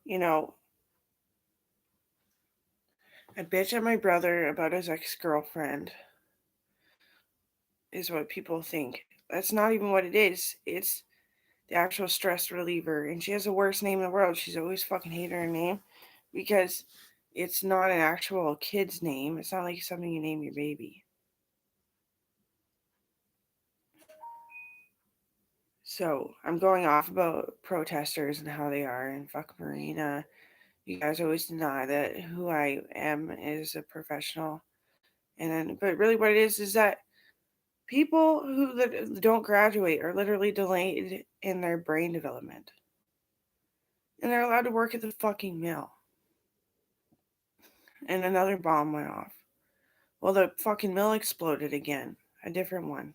I bitch at my brother about his ex-girlfriend is what people think. That's not even what it is. It's the actual stress reliever. And she has the worst name in the world. She's always fucking hated her name because it's not an actual kid's name. It's not like something you name your baby. So I'm going off about protesters and how they are and fuck Marina. You guys always deny that who I am is a professional. But really what it is that people who don't graduate are literally delayed in their brain development. And they're allowed to work at the fucking mill. And another bomb went off. Well, the fucking mill exploded again. A different one.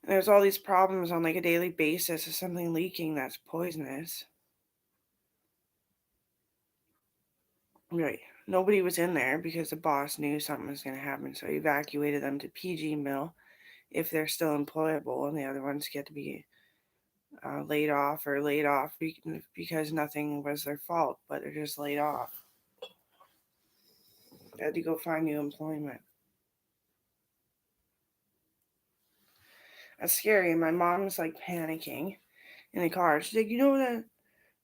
And there's all these problems on like a daily basis of something leaking that's poisonous. Right. Nobody was in there because the boss knew something was going to happen. So he evacuated them to PG Mill if they're still employable. And the other ones get to be laid off because nothing was their fault, but they're just laid off. They had to go find new employment. That's scary. And my mom's like panicking in the car. She's like, the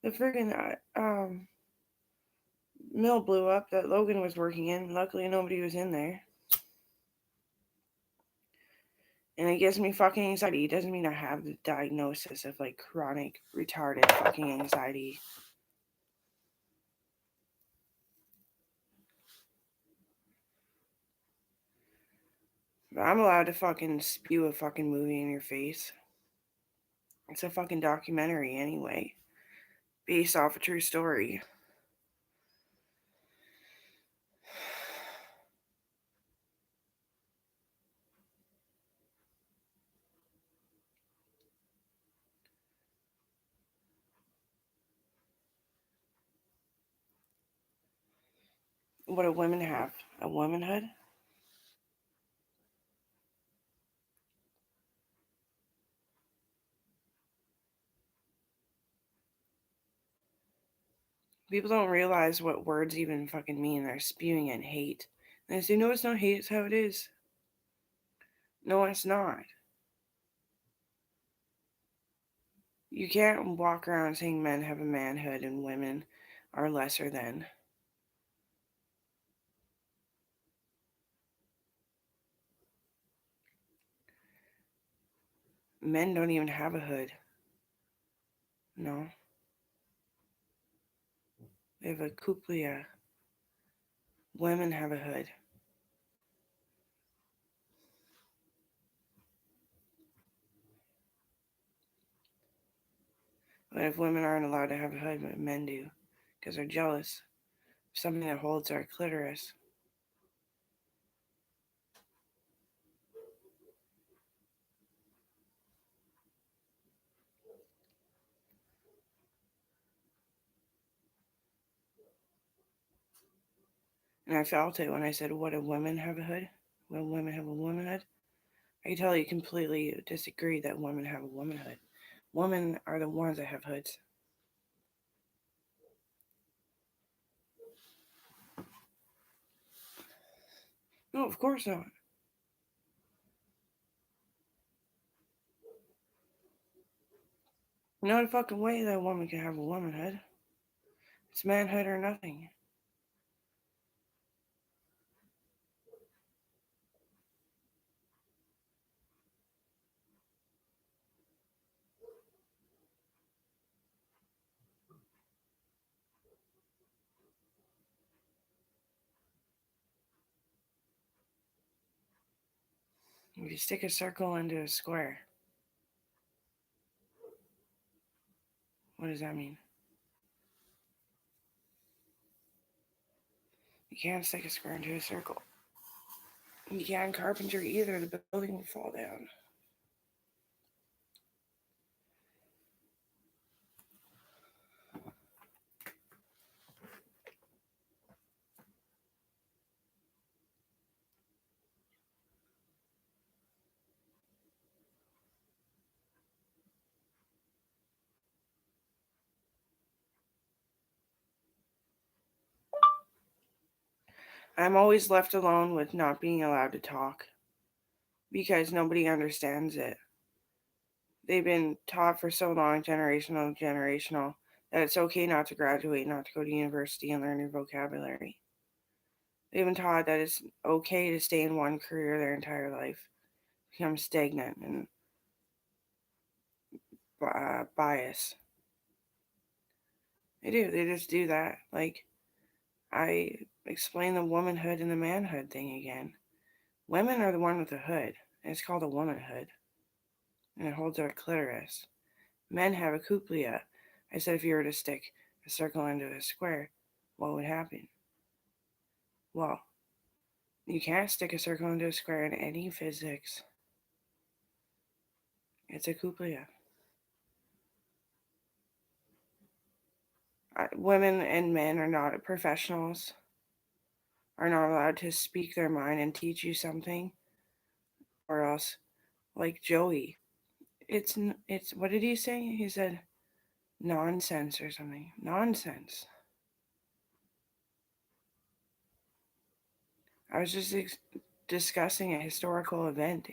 friggin' mill blew up that Logan was working in. Luckily, nobody was in there. And it gives me fucking anxiety. It doesn't mean I have the diagnosis of like chronic retarded fucking anxiety. But I'm allowed to fucking spew a fucking movie in your face. It's a fucking documentary anyway, based off a true story. What do women have? A womanhood? People don't realize what words even fucking mean. They're spewing in hate. And they say, no, it's not hate, it's how it is. No, it's not. You can't walk around saying men have a manhood and women are lesser than. Men don't even have a hood. No. They have a kuplia. Women have a hood. But if women aren't allowed to have a hood, but men do, because they're jealous of something that holds our clitoris. And I felt it when I said, what do women have a hood? When women have a womanhood? I can tell you completely disagree that women have a womanhood. Women are the ones that have hoods. No, of course not. No fucking way that a woman can have a womanhood. It's manhood or nothing. If you stick a circle into a square, what does that mean? You can't stick a square into a circle. You can't carpenter either. The building will fall down. I'm always left alone with not being allowed to talk because nobody understands it. They've been taught for so long, generational, that it's okay not to graduate, not to go to university and learn your vocabulary. They've been taught that it's okay to stay in one career their entire life, become stagnant and bias. They do. They just do that. Like, I explain the womanhood and the manhood thing again. Women are the one with the hood, and it's called a womanhood, and it holds our clitoris. Men have a cuplia. I said if you were to stick a circle into a square, what would happen? Well, you can't stick a circle into a square in any physics. It's a cuplia. Women and men are not professionals, are not allowed to speak their mind and teach you something, or else, like Joey, it's what did he say? He said nonsense or something. Nonsense. I was just discussing a historical event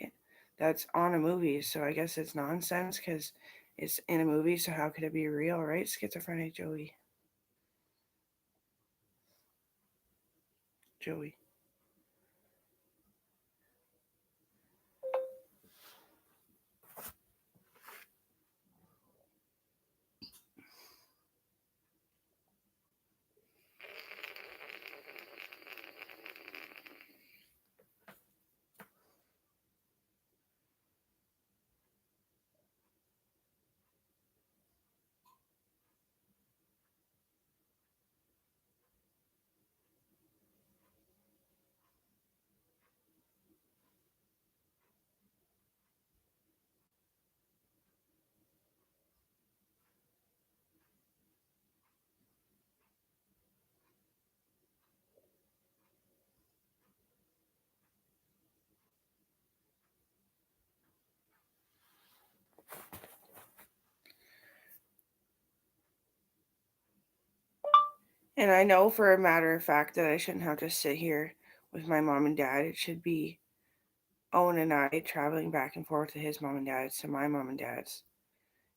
that's on a movie, so I guess it's nonsense because it's in a movie. So how could it be real, right? Schizophrenic Joey. Joey. And I know for a matter of fact that I shouldn't have to sit here with my mom and dad. It should be Owen and I traveling back and forth to his mom and dad's to my mom and dad's.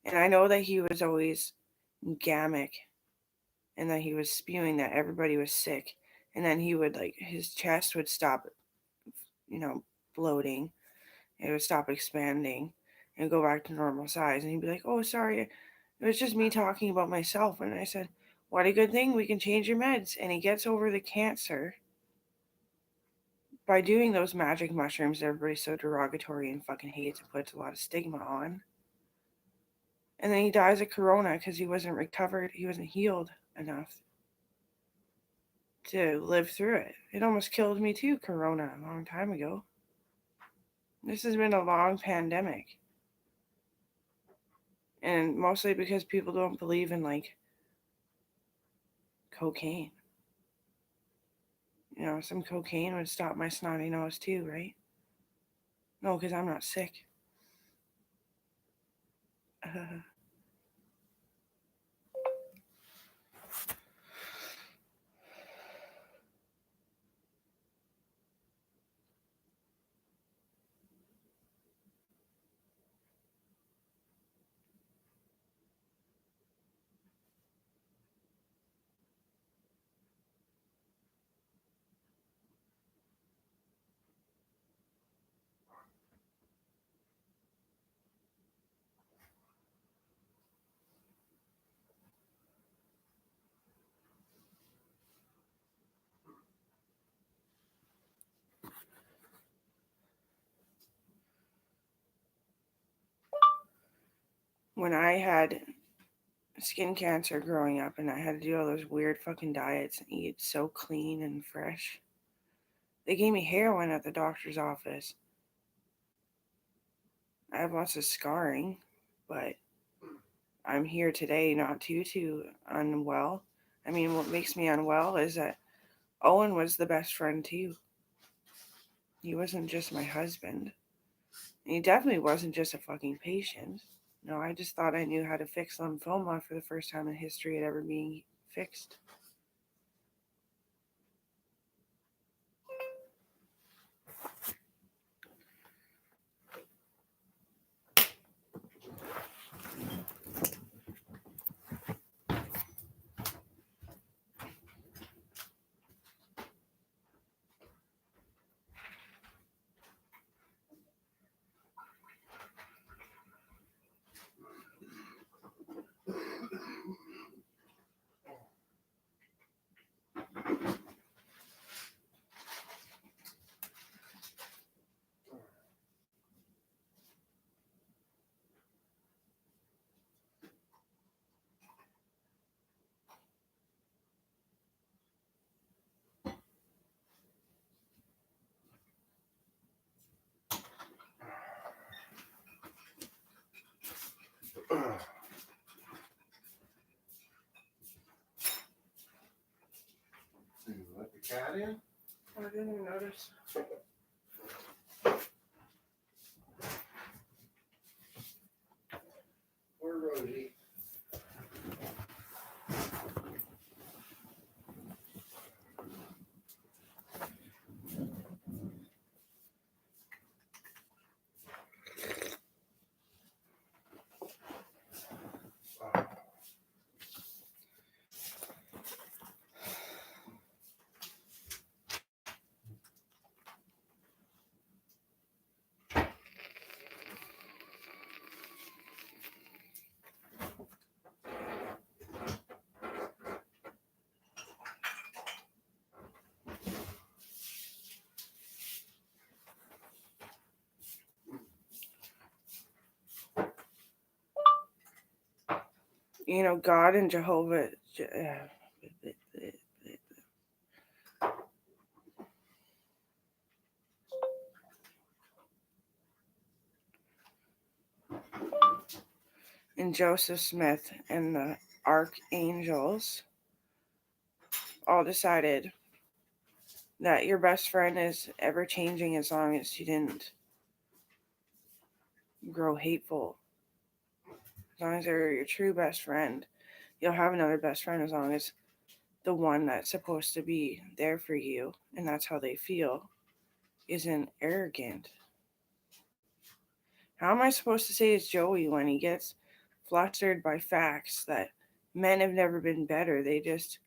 And I know that he was always gamic and that he was spewing that everybody was sick. And then he would, like, his chest would stop, you know, bloating. It would stop expanding and go back to normal size. And he'd be like, oh, sorry, it was just me talking about myself. And I said, what a good thing. We can change your meds. And he gets over the cancer by doing those magic mushrooms everybody's so derogatory and fucking hates and puts a lot of stigma on. And then he dies of corona because he wasn't recovered, he wasn't healed enough to live through it. It almost killed me too, corona, a long time ago. This has been a long pandemic. And mostly because people don't believe in, like, cocaine. You know, some cocaine would stop my snotty nose too, right? No, because I'm not sick. When I had skin cancer growing up and I had to do all those weird fucking diets and eat so clean and fresh, they gave me heroin at the doctor's office. I have lots of scarring, but I'm here today not too unwell. I mean, what makes me unwell is that Owen was the best friend too. He wasn't just my husband. And he definitely wasn't just a fucking patient. No, I just thought I knew how to fix lymphoma for the first time in history it ever being fixed. cat in? Oh, I didn't even notice. Or Rosie? You know, God and Jehovah. And Joseph Smith and the Archangels all decided that your best friend is ever changing as long as you didn't grow hateful. As long as they're your true best friend, you'll have another best friend as long as the one that's supposed to be there for you, and that's how they feel, isn't arrogant. How am I supposed to say it's Joey when he gets flustered by facts that men have never been better? They just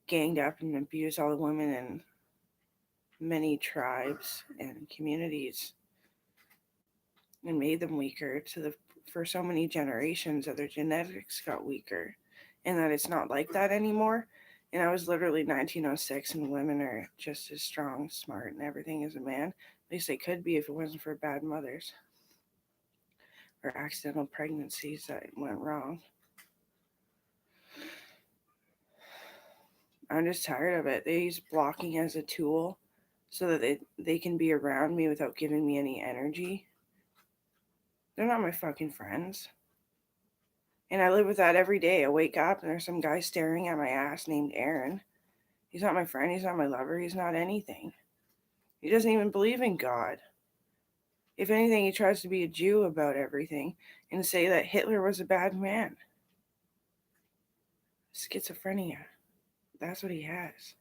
ganged up and abused all the women in many tribes and communities and made them weaker for so many generations that their genetics got weaker, and that it's not like that anymore. And I was literally 1906, and women are just as strong, smart, and everything as a man. At least they could be if it wasn't for bad mothers or accidental pregnancies that went wrong. I'm just tired of it. They use blocking as a tool so that they can be around me without giving me any energy. They're not my fucking friends. And I live with that every day. I wake up and there's some guy staring at my ass named Aaron. He's not my friend. He's not my lover. He's not anything. He doesn't even believe in God. If anything, he tries to be a Jew about everything and say that Hitler was a bad man. Schizophrenia. That's what he has.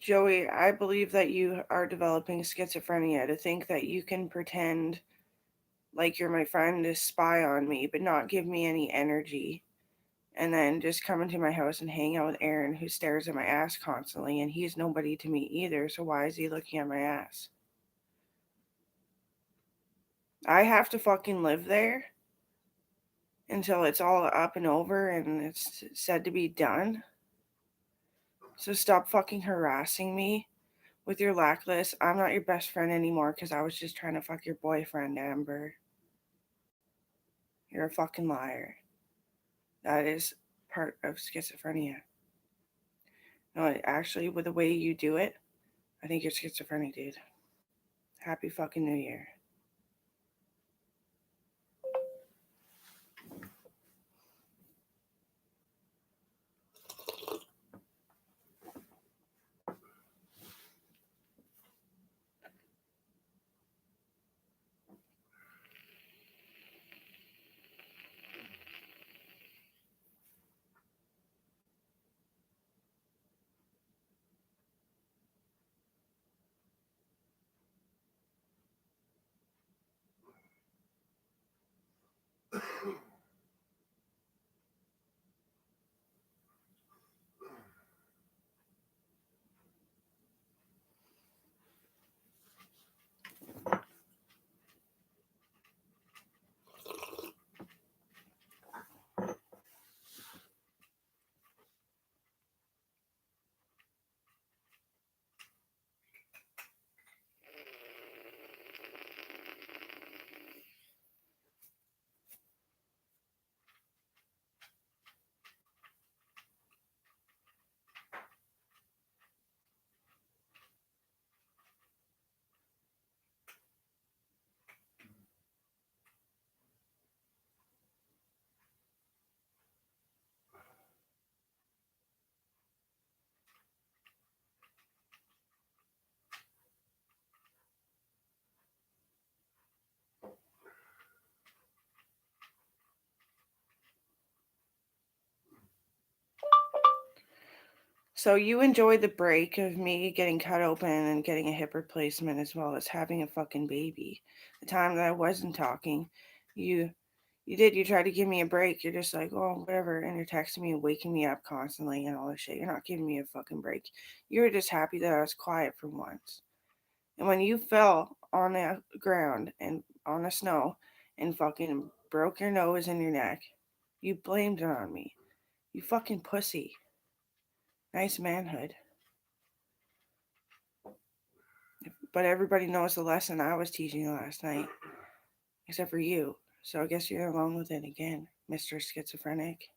Joey, I believe that you are developing schizophrenia to think that you can pretend like you're my friend to spy on me, but not give me any energy and then just come into my house and hang out with Aaron, who stares at my ass constantly, and he's nobody to me either, so why is he looking at my ass? I have to fucking live there until it's all up and over and it's said to be done. So stop fucking harassing me with your lacklist. I'm not your best friend anymore because I was just trying to fuck your boyfriend, Amber. You're a fucking liar. That is part of schizophrenia. No, actually, with the way you do it, I think you're schizophrenic, dude. Happy fucking New Year. So you enjoyed the break of me getting cut open and getting a hip replacement as well as having a fucking baby. The time that I wasn't talking, you you did. You tried to give me a break. You're just like, oh, whatever. And you're texting me and waking me up constantly and all this shit. You're not giving me a fucking break. You were just happy that I was quiet for once. And when you fell on the ground and on the snow and fucking broke your nose and your neck, you blamed it on me. You fucking pussy. Nice manhood. But everybody knows the lesson I was teaching you last night, except for you. So I guess you're alone with it again, Mr. Schizophrenic.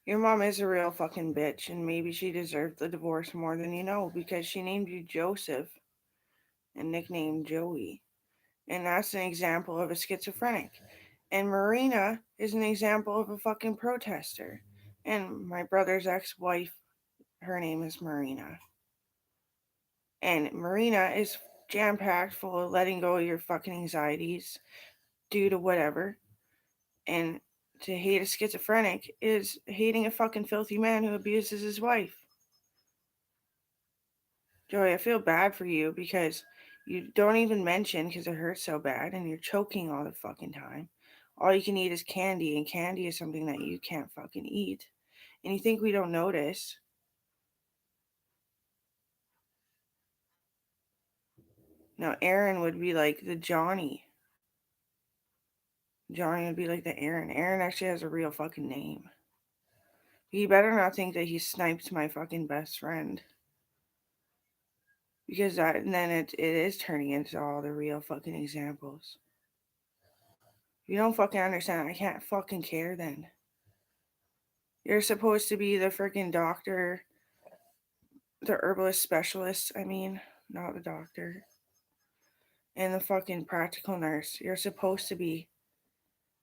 Your mom is a real fucking bitch, and maybe she deserved the divorce more than you know because she named you Joseph and nicknamed Joey. And that's an example of a schizophrenic. And Marina is an example of a fucking protester. And my brother's ex wife, her name is Marina. And Marina is jam packed full of letting go of your fucking anxieties due to whatever. And to hate a schizophrenic is hating a fucking filthy man who abuses his wife. Joey, I feel bad for you because you don't even mention because it hurts so bad and you're choking all the fucking time. All you can eat is candy, and candy is something that you can't fucking eat. And you think we don't notice. Now, Aaron would be like the Johnny. Johnny would be like the Aaron. Aaron actually has a real fucking name. He better not think that he sniped my fucking best friend. Because then it is turning into all the real fucking examples. You don't fucking understand. I can't fucking care then. You're supposed to be the freaking doctor, the herbalist specialist, I mean, not the doctor, and the fucking practical nurse. You're supposed to be.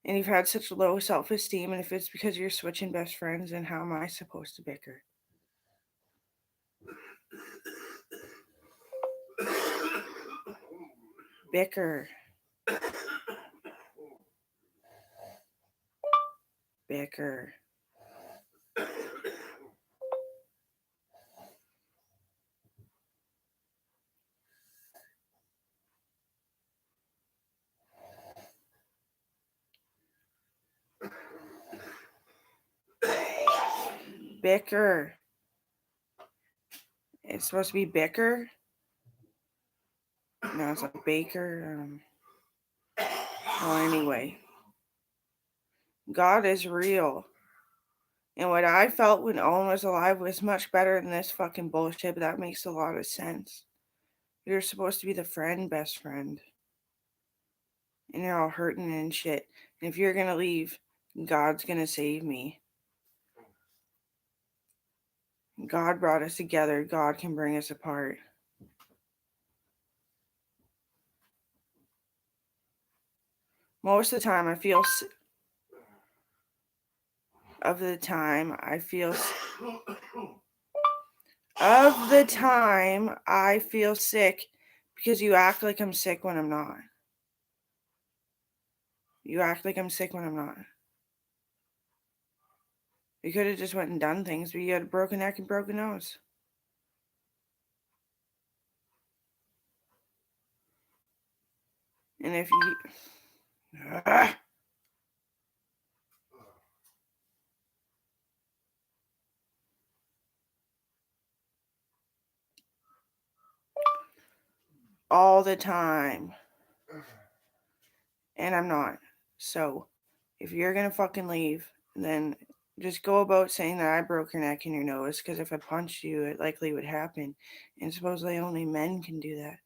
And you've had such low self esteem, and if it's because you're switching best friends, then how am I supposed to bicker? Bicker. Bicker. Bicker. It's supposed to be bicker. No, it's like baker. Well, anyway, God is real. And what I felt when Owen was alive was much better than this fucking bullshit, but that makes a lot of sense. You're supposed to be the friend, best friend. And you're all hurting and shit. And if you're gonna leave, God's gonna save me. God brought us together. God can bring us apart. Most of the time, I feel. Of the time, I feel. Of the time, I feel sick because you act like I'm sick when I'm not. You act like I'm sick when I'm not. You could have just went and done things, but you had a broken neck and broken nose. And if you. All the time. And I'm not. So, if you're gonna fucking leave, then just go about saying that I broke your neck and your nose, because if I punched you, it likely would happen. And supposedly only men can do that.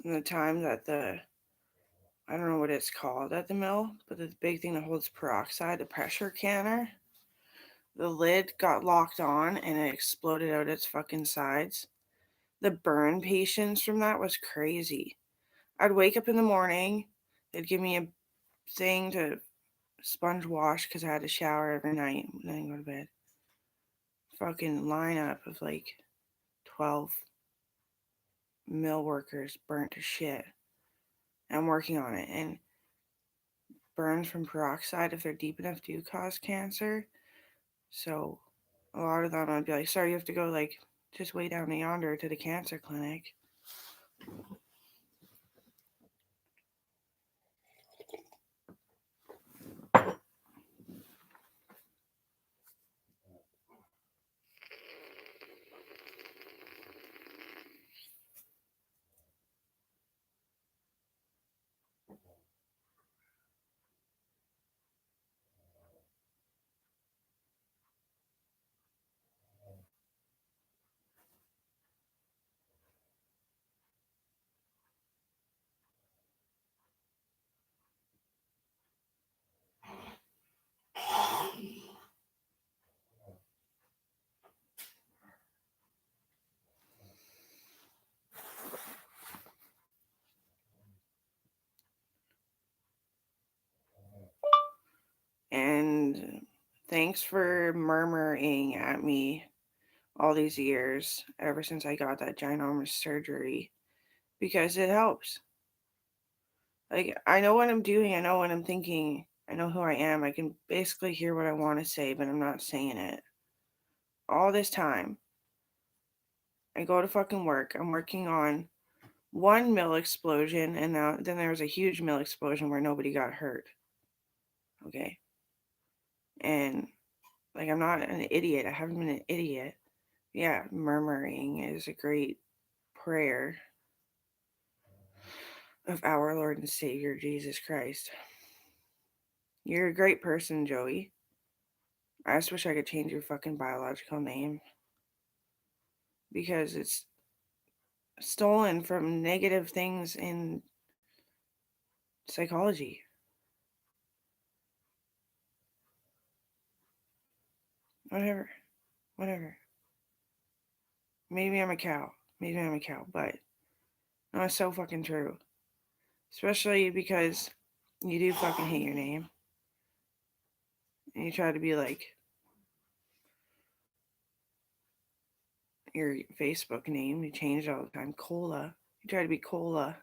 And the time that I don't know what it's called at the mill, but the big thing that holds peroxide, the pressure canner, the lid got locked on and it exploded out its fucking sides. The burn patience from that was crazy. I'd wake up in the morning, they'd give me a thing to sponge wash because I had to shower every night and then go to bed. fucking lineup of like 12 mill workers burnt to shit. I'm working on it. And burns from peroxide, if they're deep enough, do cause cancer. So a lot of them, I'd be like, sorry, you have to go like just way down yonder to the cancer clinic. And thanks for murmuring at me all these years, ever since I got that ginormous surgery, because it helps. Like, I know what I'm doing, I know what I'm thinking, I know who I am. I can basically hear what I want to say, but I'm not saying it. All this time, I go to fucking work, I'm working on one mill explosion, and then there was a huge mill explosion where nobody got hurt. Okay? And, like, I'm not an idiot. I haven't been an idiot. Yeah, murmuring is a great prayer of our Lord and Savior Jesus Christ. You're a great person, Joey. I just wish I could change your fucking biological name, because it's stolen from negative things in psychology. Whatever. Whatever. Maybe I'm a cow. Maybe I'm a cow, but no, it's so fucking true. Especially because you do fucking hate your name. And you try to be like your Facebook name. You change it all the time. Cola. You try to be Cola.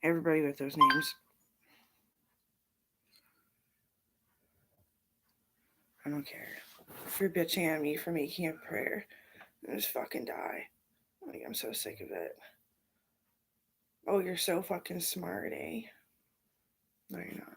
Everybody with those names. I don't care. If you're bitching at me for making a prayer, just fucking die. Like, I'm so sick of it. Oh, you're so fucking smart, eh? No, you're not.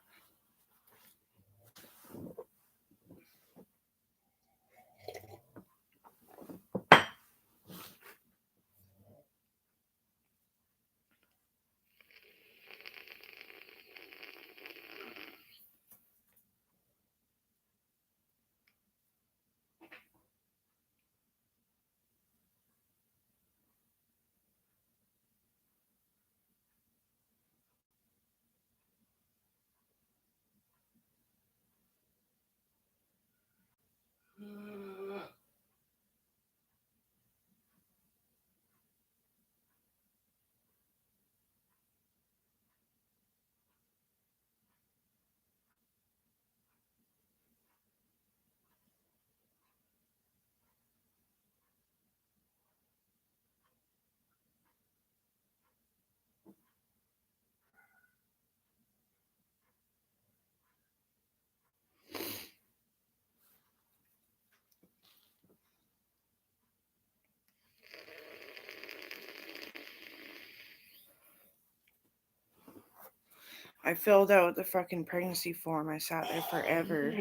I filled out the fucking pregnancy form. I sat there forever.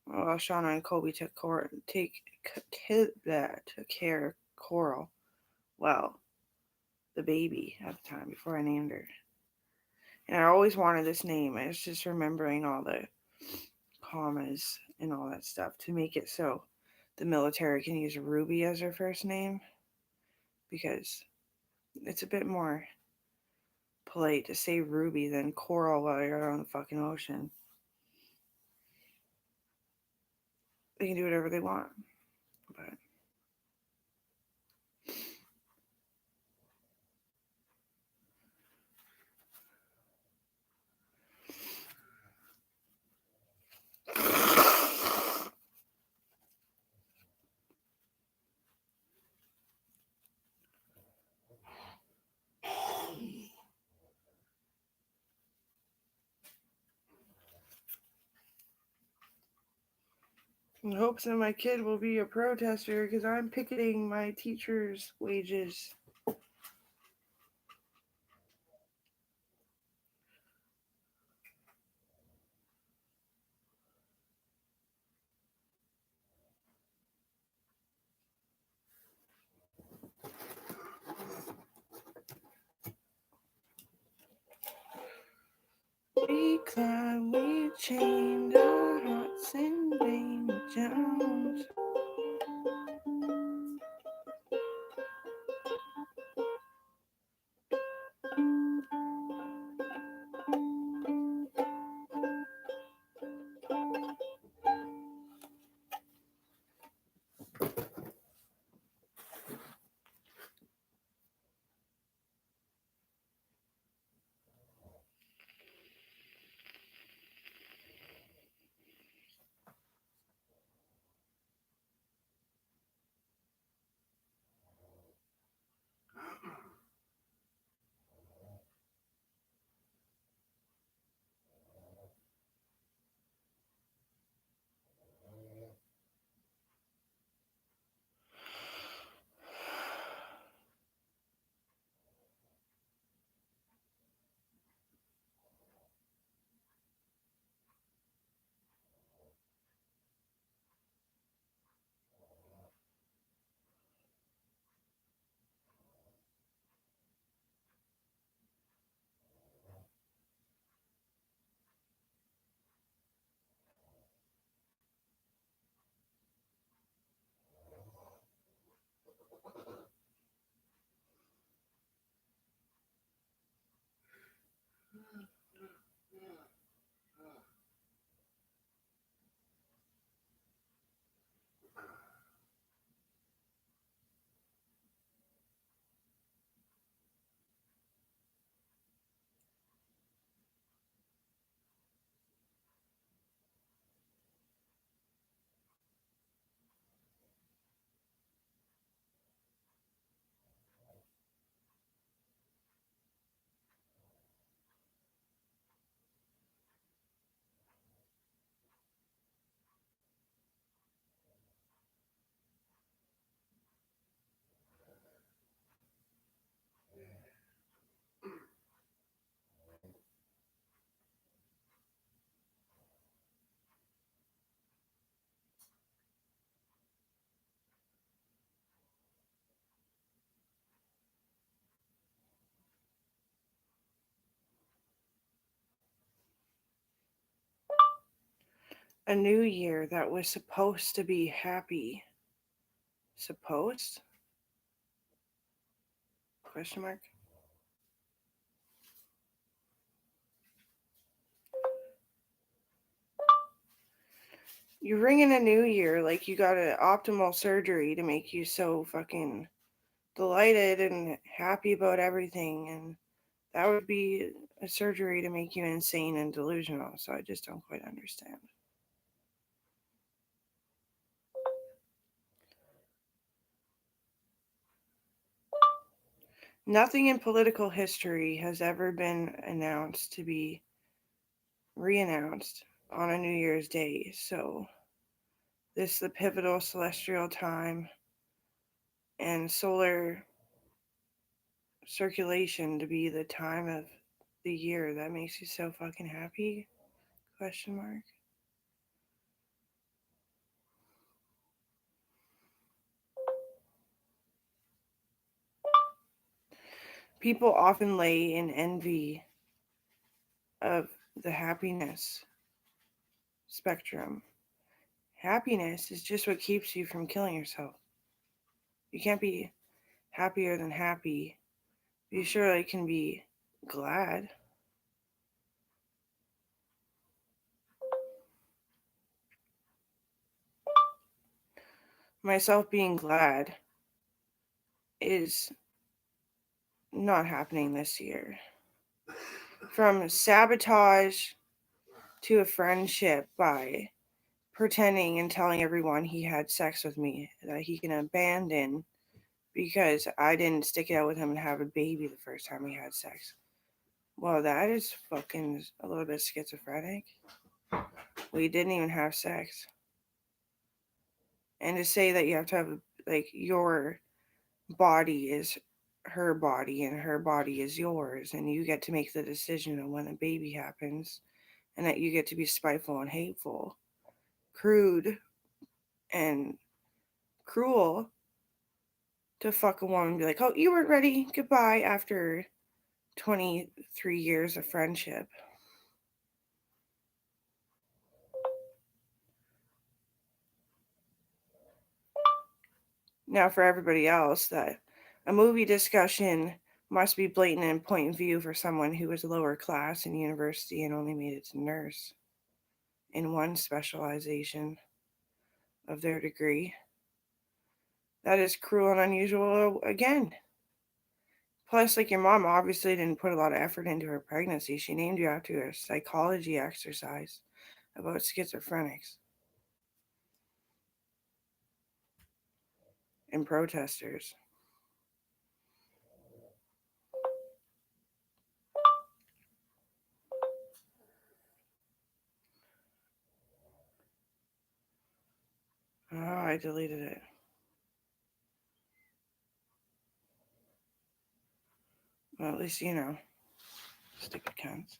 While Shauna and Kobe took care of Coral. Well, the baby at the time before I named her. And I always wanted this name. I was just remembering all the commas and all that stuff to make it so the military can use Ruby as her first name, because it's a bit more polite to say Ruby than Coral while you're on the fucking ocean. They can do whatever they want, but in hopes that my kid will be a protester because I'm picketing my teachers' wages. We climbed, we chained our hearts in vain, Jones. A new year that was supposed to be happy. Supposed? Question mark. You ring in a new year like you got an optimal surgery to make you so fucking delighted and happy about everything, and that would be a surgery to make you insane and delusional. So I just don't quite understand. Nothing in political history has ever been announced to be re-announced on a New Year's Day. So this is the pivotal celestial time and solar circulation to be the time of the year that makes you so fucking happy? Question mark. People often lay in envy of the happiness spectrum. Happiness is just what keeps you from killing yourself. You can't be happier than happy. You surely can be glad. Myself being glad is not happening this year. From sabotage to a friendship by pretending and telling everyone he had sex with me that he can abandon because I didn't stick it out with him and have a baby the first time we had sex. Well, that is fucking a little bit schizophrenic. We didn't even have sex. And to say that you have to have, like, your body is her body and her body is yours, and you get to make the decision of when a baby happens, and that you get to be spiteful and hateful, crude, and cruel to fuck a woman and be like, oh, you weren't ready, goodbye, after 23 years of friendship. Now, for everybody else, that a movie discussion must be blatant and point of view for someone who was lower class in university and only made it to nurse in one specialization of their degree. That is cruel and unusual again. Plus, like, your mom obviously didn't put a lot of effort into her pregnancy. She named you after a psychology exercise about schizophrenics and protesters. Oh, I deleted it. Well, at least you know. Stupid cunts.